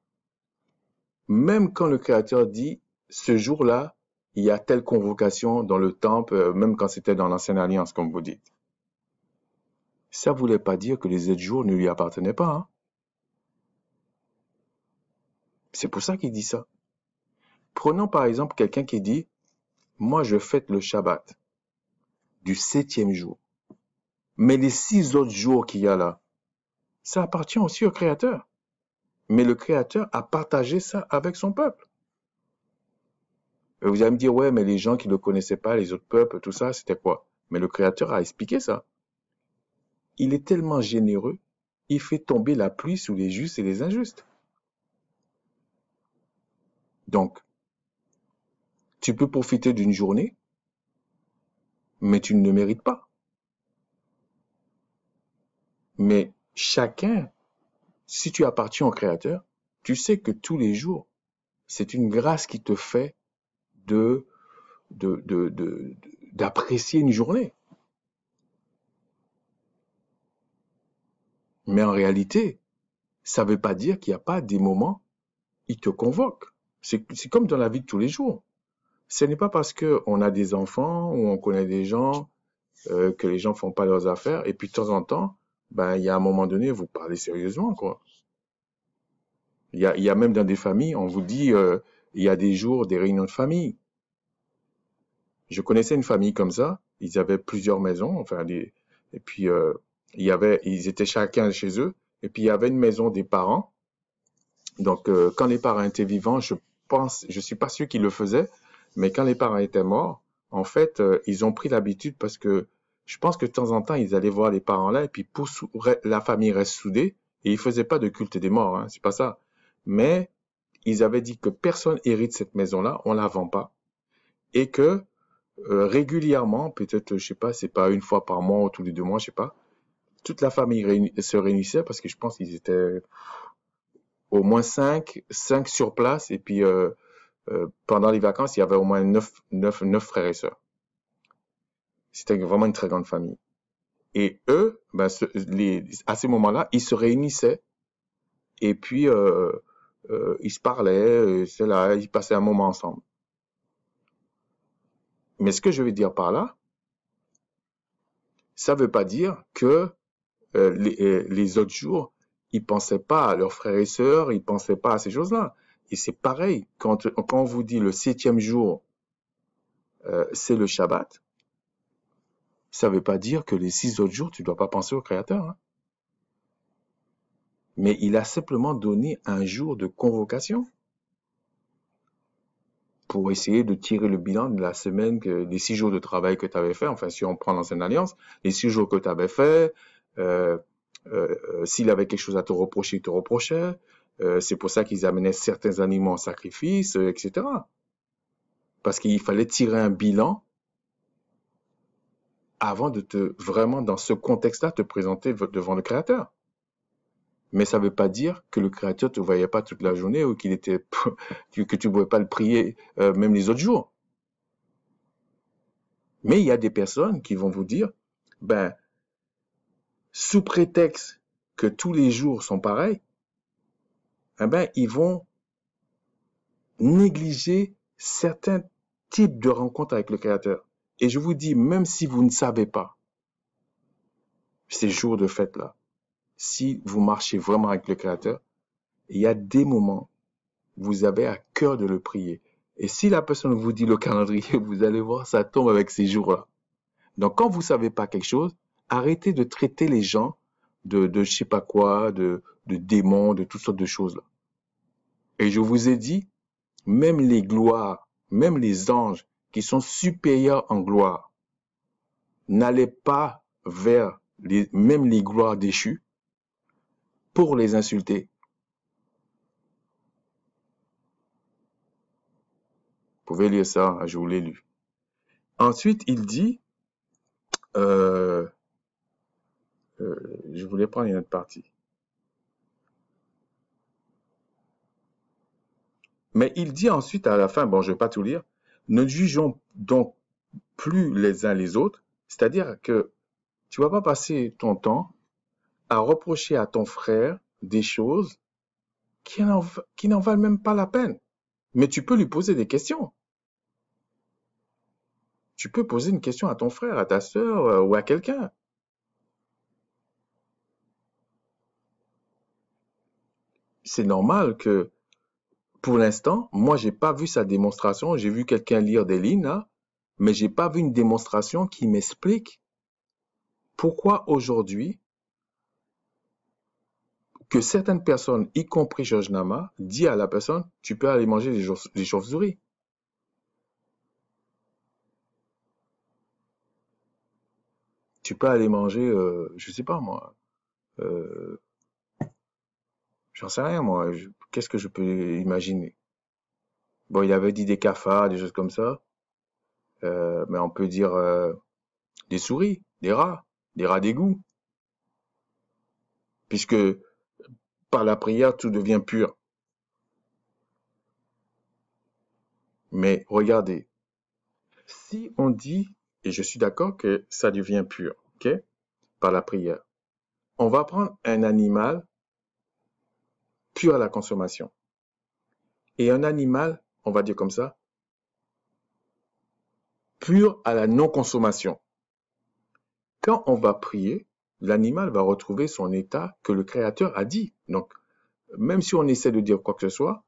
même quand le Créateur dit, ce jour-là, il y a telle convocation dans le temple, même quand c'était dans l'Ancienne Alliance, comme vous dites. Ça ne voulait pas dire que les autres jours ne lui appartenaient pas. Hein. C'est pour ça qu'il dit ça. Prenons par exemple quelqu'un qui dit, moi je fête le Shabbat du 7e jour. Mais les 6 autres jours qu'il y a là, ça appartient aussi au Créateur. Mais le Créateur a partagé ça avec son peuple. Et vous allez me dire, ouais, mais les gens qui ne le connaissaient pas, les autres peuples, tout ça, c'était quoi? Mais le Créateur a expliqué ça. Il est tellement généreux, il fait tomber la pluie sur les justes et les injustes. Donc, tu peux profiter d'une journée, mais tu ne le mérites pas. Mais chacun, si tu appartiens au Créateur, tu sais que tous les jours, c'est une grâce qui te fait d'apprécier une journée. Mais en réalité, ça ne veut pas dire qu'il n'y a pas des moments, il te convoque. C'est comme dans la vie de tous les jours. Ce n'est pas parce qu'on a des enfants ou on connaît des gens que les gens font pas leurs affaires et puis de temps en temps, ben il y a un moment donné, vous parlez sérieusement, quoi. Il y a même dans des familles, on vous dit, il y a des jours, des réunions de famille. Je connaissais une famille comme ça, ils avaient plusieurs maisons, et puis ils étaient chacun chez eux, et puis il y avait une maison des parents. Donc quand les parents étaient vivants, je suis pas sûr qu'ils le faisaient, mais quand les parents étaient morts, en fait, ils ont pris l'habitude parce que je pense que de temps en temps, ils allaient voir les parents là, et puis pour la famille reste soudée, et ils faisaient pas de culte des morts, hein, c'est pas ça. Mais ils avaient dit que personne hérite cette maison-là, on la vend pas, et que régulièrement, peut-être, je sais pas, c'est pas une fois par mois ou tous les 2 mois, je sais pas, toute la famille se réunissait parce que je pense qu'ils étaient au moins 5 sur place, et puis pendant les vacances, il y avait au moins 9 frères et sœurs. C'était vraiment une très grande famille. Et eux, ben, à ces moments-là, ils se réunissaient et puis ils se parlaient, c'est là, ils passaient un moment ensemble. Mais ce que je veux dire par là, ça veut pas dire que les autres jours, ils pensaient pas à leurs frères et sœurs, ils pensaient pas à ces choses-là. Et c'est pareil, quand on vous dit le 7e jour, c'est le Shabbat, ça veut pas dire que les 6 autres jours, tu dois pas penser au Créateur. Hein. Mais il a simplement donné un jour de convocation pour essayer de tirer le bilan de la semaine, des 6 jours de travail que tu avais fait. Enfin, si on prend l'Ancienne Alliance, les 6 jours que tu avais fait, s'il avait quelque chose à te reprocher, il te reprochait. C'est pour ça qu'ils amenaient certains animaux en sacrifice, etc. Parce qu'il fallait tirer un bilan avant de vraiment, dans ce contexte-là, te présenter devant le Créateur. Mais ça ne veut pas dire que le Créateur ne te voyait pas toute la journée ou que tu ne pouvais pas le prier même les autres jours. Mais il y a des personnes qui vont vous dire, ben, sous prétexte que tous les jours sont pareils, eh ben, ils vont négliger certains types de rencontres avec le Créateur. Et je vous dis, même si vous ne savez pas ces jours de fête-là, si vous marchez vraiment avec le Créateur, il y a des moments où vous avez à cœur de le prier. Et si la personne vous dit le calendrier, vous allez voir, ça tombe avec ces jours-là. Donc, quand vous ne savez pas quelque chose, arrêtez de traiter les gens de je sais pas quoi, de démons, de toutes sortes de choses-là. Et je vous ai dit, même les gloires, même les anges qui sont supérieurs en gloire, n'allez pas vers même les gloires déchues, pour les insulter. Vous pouvez lire ça, hein, je vous l'ai lu. Ensuite, il dit, euh, je voulais prendre une autre partie. Mais il dit ensuite à la fin, bon, je vais pas tout lire, ne jugeons donc plus les uns les autres, c'est-à-dire que tu vas pas passer ton temps à reprocher à ton frère des choses qui n'en valent même pas la peine. Mais tu peux lui poser des questions. Tu peux poser une question à ton frère, à ta sœur ou à quelqu'un. C'est normal que, pour l'instant, moi, j'ai pas vu sa démonstration. J'ai vu quelqu'un lire des lignes, là, mais j'ai pas vu une démonstration qui m'explique pourquoi aujourd'hui que certaines personnes, y compris Georges Nama, dit à la personne, tu peux aller manger des chauves-souris. Tu peux aller manger, je sais pas moi, euh, j'en sais rien moi, qu'est-ce que je peux imaginer? Bon, il avait dit des cafards, des choses comme ça, mais on peut dire des souris, des rats d'égout, puisque par la prière, tout devient pur. Mais regardez, si on dit, et je suis d'accord que ça devient pur, ok, par la prière, on va prendre un animal pur à la consommation et un animal, on va dire comme ça, pur à la non-consommation. Quand on va prier, l'animal va retrouver son état que le Créateur a dit. Donc, même si on essaie de dire quoi que ce soit,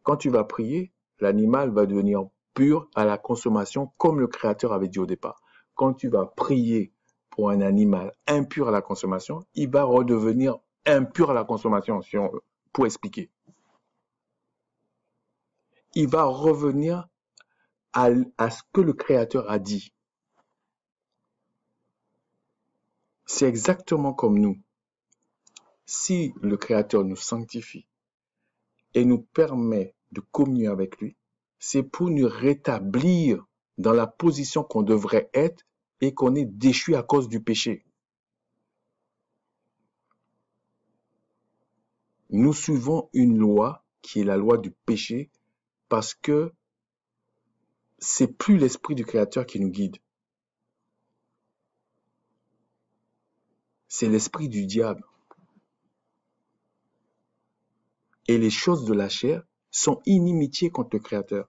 quand tu vas prier, l'animal va devenir pur à la consommation comme le Créateur avait dit au départ. Quand tu vas prier pour un animal impur à la consommation, il va redevenir impur à la consommation, pour expliquer. Il va revenir à ce que le Créateur a dit. C'est exactement comme nous. Si le Créateur nous sanctifie et nous permet de communier avec lui, c'est pour nous rétablir dans la position qu'on devrait être et qu'on est déchu à cause du péché. Nous suivons une loi qui est la loi du péché parce que c'est plus l'esprit du Créateur qui nous guide. C'est l'esprit du diable. Et les choses de la chair sont inimitiés contre le Créateur.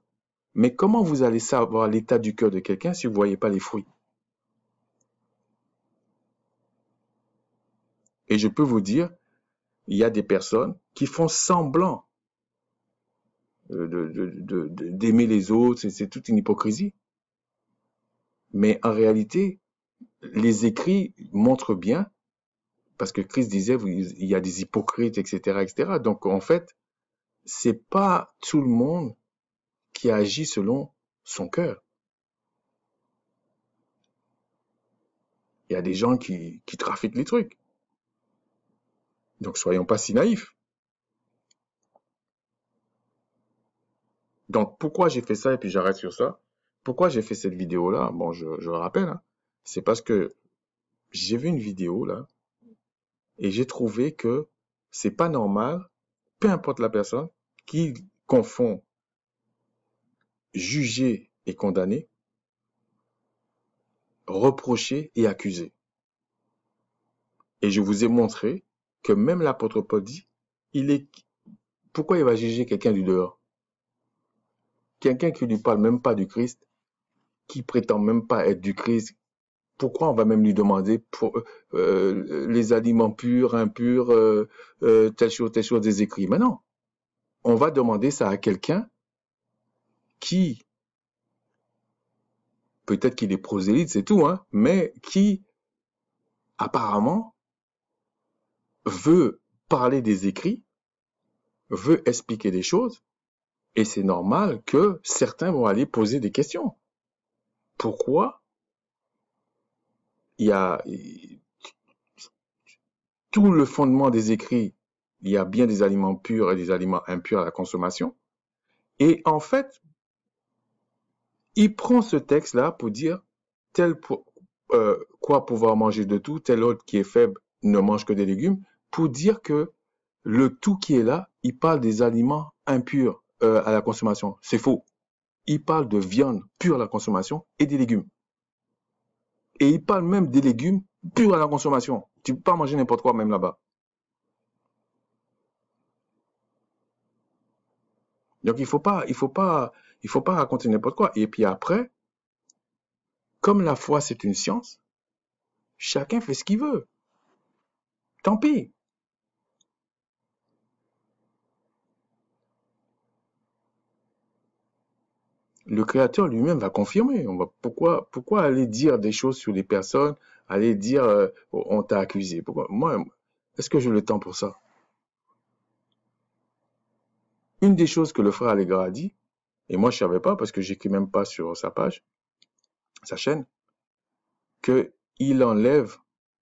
Mais comment vous allez savoir l'état du cœur de quelqu'un si vous ne voyez pas les fruits? Et je peux vous dire, il y a des personnes qui font semblant d'aimer les autres, c'est toute une hypocrisie. Mais en réalité, les écrits montrent bien, parce que Christ disait, il y a des hypocrites, etc., etc. Donc, en fait, c'est pas tout le monde qui agit selon son cœur. Il y a des gens qui trafiquent les trucs. Donc, soyons pas si naïfs. Donc, pourquoi j'ai fait ça, et puis j'arrête sur ça? Pourquoi j'ai fait cette vidéo-là? Bon, je le rappelle, hein, c'est parce que j'ai vu une vidéo, là, et j'ai trouvé que c'est pas normal, peu importe la personne, qui confond juger et condamner, reprocher et accuser. Et je vous ai montré que même l'apôtre Paul dit, pourquoi il va juger quelqu'un du dehors? Quelqu'un qui ne lui parle même pas du Christ, qui prétend même pas être du Christ, pourquoi on va même lui demander pour les aliments purs, impurs, telle chose des écrits? Mais non, on va demander ça à quelqu'un qui, peut-être qu'il est prosélyte, c'est tout, hein, mais qui apparemment veut parler des écrits, veut expliquer des choses, et c'est normal que certains vont aller poser des questions. Pourquoi il y a tout le fondement des écrits, il y a bien des aliments purs et des aliments impurs à la consommation. Et en fait, il prend ce texte-là pour dire quoi pouvoir manger de tout, tel autre qui est faible ne mange que des légumes, pour dire que le tout qui est là, il parle des aliments impurs à la consommation. C'est faux. Il parle de viande pure à la consommation et des légumes. Et il parle même des légumes purs à la consommation. Tu peux pas manger n'importe quoi même là-bas. Donc il faut pas raconter n'importe quoi. Et puis après, comme la foi c'est une science, chacun fait ce qu'il veut. Tant pis. Le créateur lui-même va confirmer. Pourquoi aller dire des choses sur les personnes, aller dire on t'a accusé? Pourquoi? Moi, est-ce que j'ai le temps pour ça? Une des choses que le frère Allegra a dit, et moi je savais pas parce que j'écris même pas sur sa page, sa chaîne, que il enlève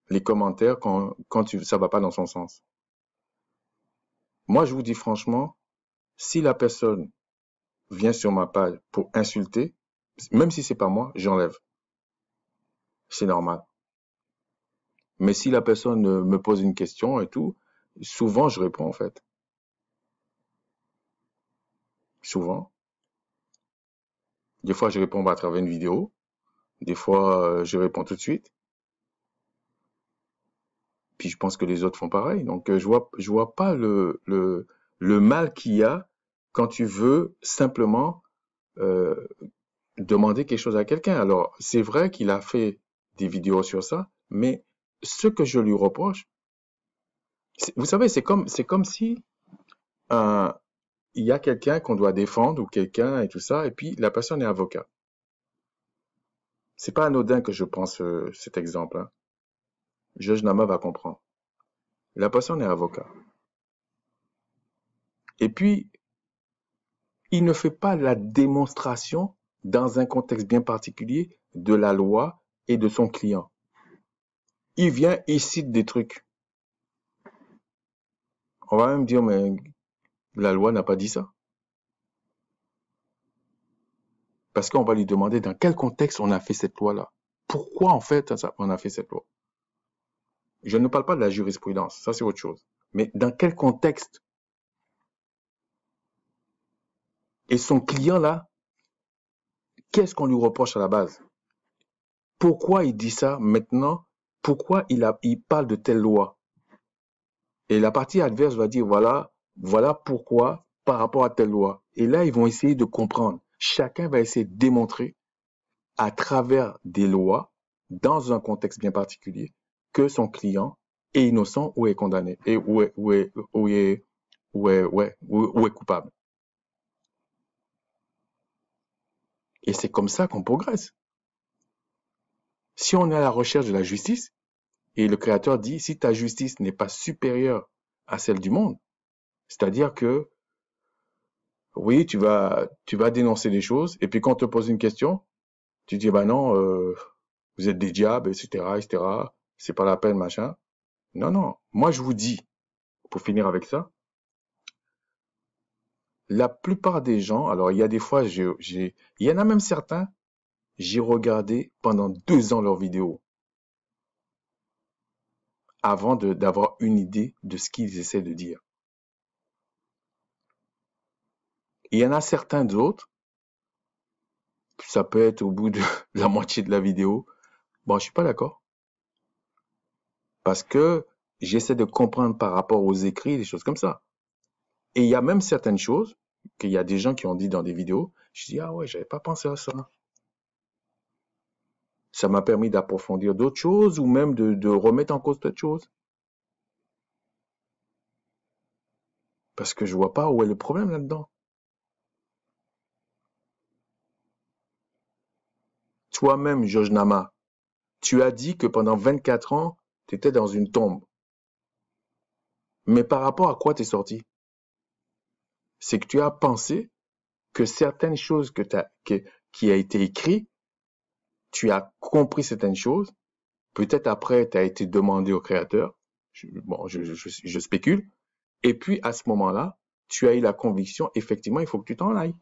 les commentaires quand ça va pas dans son sens. Moi je vous dis franchement, si la personne vient sur ma page pour insulter, même si c'est pas moi, j'enlève. C'est normal. Mais si la personne me pose une question et tout, souvent je réponds en fait. Souvent. Des fois je réponds à travers une vidéo. Des fois je réponds tout de suite. Puis je pense que les autres font pareil. Donc je vois pas le mal qu'il y a quand tu veux simplement euh, demander quelque chose à quelqu'un. Alors c'est vrai qu'il a fait des vidéos sur ça, mais ce que je lui reproche, vous savez, c'est comme si un, il y a quelqu'un qu'on doit défendre ou quelqu'un et tout ça, et puis la personne est avocat. C'est pas anodin que je pense cet exemple, hein. Georges Nama va comprendre. La personne est avocat. Et puis, il ne fait pas la démonstration dans un contexte bien particulier de la loi et de son client. Il vient, il cite des trucs. On va même dire, mais la loi n'a pas dit ça. Parce qu'on va lui demander dans quel contexte on a fait cette loi-là. Pourquoi, en fait, on a fait cette loi? Je ne parle pas de la jurisprudence, ça c'est autre chose. Mais dans quel contexte? Et son client là, qu'est-ce qu'on lui reproche à la base? Pourquoi il dit ça maintenant? Pourquoi il parle de telle loi? Et la partie adverse va dire voilà pourquoi par rapport à telle loi. Et là, ils vont essayer de comprendre. Chacun va essayer de démontrer à travers des lois, dans un contexte bien particulier, que son client est innocent ou est condamné et ou est coupable. Et c'est comme ça qu'on progresse. Si on est à la recherche de la justice, et le Créateur dit, si ta justice n'est pas supérieure à celle du monde, c'est-à-dire que, oui, tu vas dénoncer des choses, et puis quand on te pose une question, tu dis, bah non, vous êtes des diables, etc., c'est pas la peine, machin. Non, non. Moi, je vous dis, pour finir avec ça, la plupart des gens, alors il y a des fois, il y en a même certains, j'ai regardé pendant 2 ans leurs vidéos avant d'avoir une idée de ce qu'ils essaient de dire. Il y en a certains d'autres, ça peut être au bout de la moitié de la vidéo. Bon, je suis pas d'accord. Parce que j'essaie de comprendre par rapport aux écrits, des choses comme ça. Et il y a même certaines choses qu'il y a des gens qui ont dit dans des vidéos. Je dis, ah ouais, j'avais pas pensé à ça. Ça m'a permis d'approfondir d'autres choses ou même de remettre en cause d'autres choses. Parce que je vois pas où est le problème là-dedans. Toi-même, Georges Nama, tu as dit que pendant 24 ans, tu étais dans une tombe. Mais par rapport à quoi tu es sorti? C'est que tu as pensé que certaines choses qui a été écrit, tu as compris certaines choses. Peut-être après, tu as été demandé au créateur. Bon, je spécule. Et puis, à ce moment-là, tu as eu la conviction, effectivement, il faut que tu t'en ailles.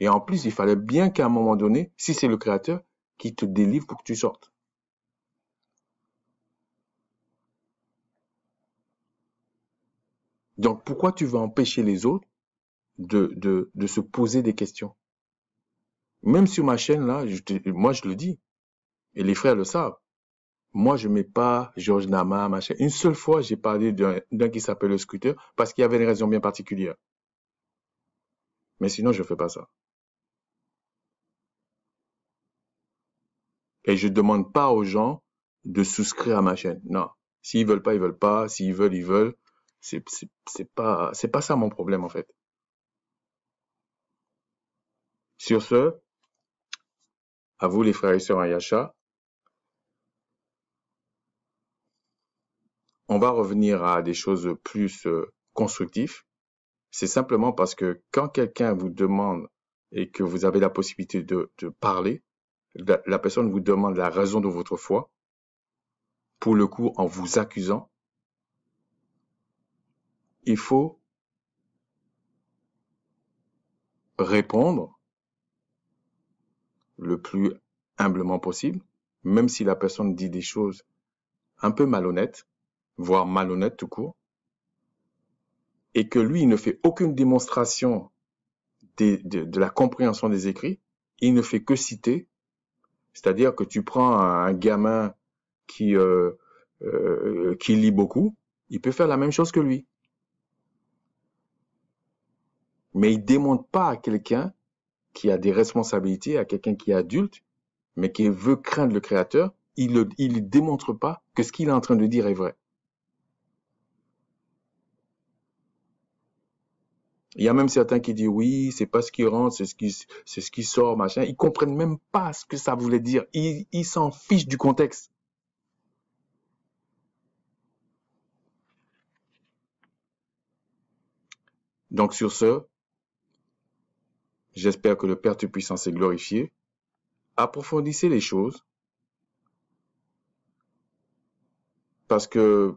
Et en plus, il fallait bien qu'à un moment donné, si c'est le créateur, qui te délivre pour que tu sortes. Donc, pourquoi tu vas empêcher les autres de se poser des questions? Même sur ma chaîne, là, moi, je le dis. Et les frères le savent. Moi, je mets pas Georges Nama, machin. Une seule fois, j'ai parlé d'un qui s'appelle le Scooter parce qu'il y avait une raison bien particulière. Mais sinon, je fais pas ça. Et je demande pas aux gens de souscrire à ma chaîne. Non. S'ils veulent pas, ils veulent pas. S'ils veulent, ils veulent. C'est pas ça mon problème, en fait. Sur ce, à vous, les frères et sœurs Ayasha, on va revenir à des choses plus constructives. C'est simplement parce que quand quelqu'un vous demande et que vous avez la possibilité de parler, la personne vous demande la raison de votre foi, pour le coup, en vous accusant, il faut répondre le plus humblement possible, même si la personne dit des choses un peu malhonnêtes, voire malhonnêtes tout court, et que lui, il ne fait aucune démonstration de la compréhension des écrits, il ne fait que citer, c'est-à-dire que tu prends un gamin qui lit beaucoup, il peut faire la même chose que lui. Mais il démontre pas à quelqu'un qui a des responsabilités, à quelqu'un qui est adulte, mais qui veut craindre le créateur, il ne démontre pas que ce qu'il est en train de dire est vrai. Il y a même certains qui disent oui, c'est pas ce qui rentre, c'est ce qui sort, machin. Ils comprennent même pas ce que ça voulait dire. Ils s'en fichent du contexte. Donc sur ce, j'espère que le Père Tout-Puissant s'est glorifié. Approfondissez les choses. Parce que,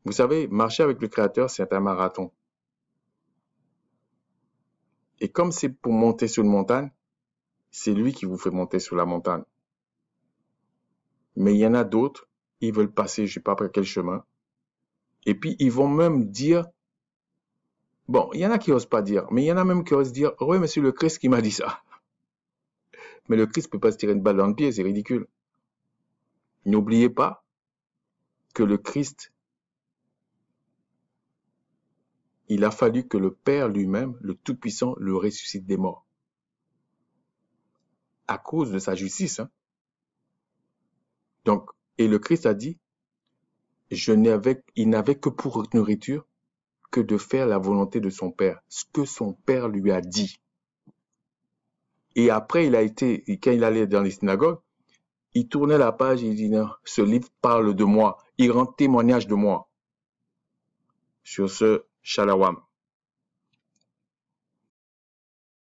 vous savez, marcher avec le Créateur, c'est un marathon. Et comme c'est pour monter sur une montagne, c'est lui qui vous fait monter sur la montagne. Mais il y en a d'autres, ils veulent passer, je sais pas par quel chemin. Et puis, ils vont même dire, bon, il y en a qui osent pas dire, mais il y en a même qui osent dire, oui, mais c'est le Christ qui m'a dit ça. Mais le Christ peut pas se tirer une balle dans le pied, c'est ridicule. N'oubliez pas que le Christ, il a fallu que le Père lui-même, le Tout-Puissant, le ressuscite des morts. À cause de sa justice, hein. Donc, et le Christ a dit, il n'avait que pour nourriture que de faire la volonté de son Père, ce que son Père lui a dit. Et après, quand il allait dans les synagogues, il tournait la page et il dit, non, ce livre parle de moi, il rend témoignage de moi. Sur ce, shalom.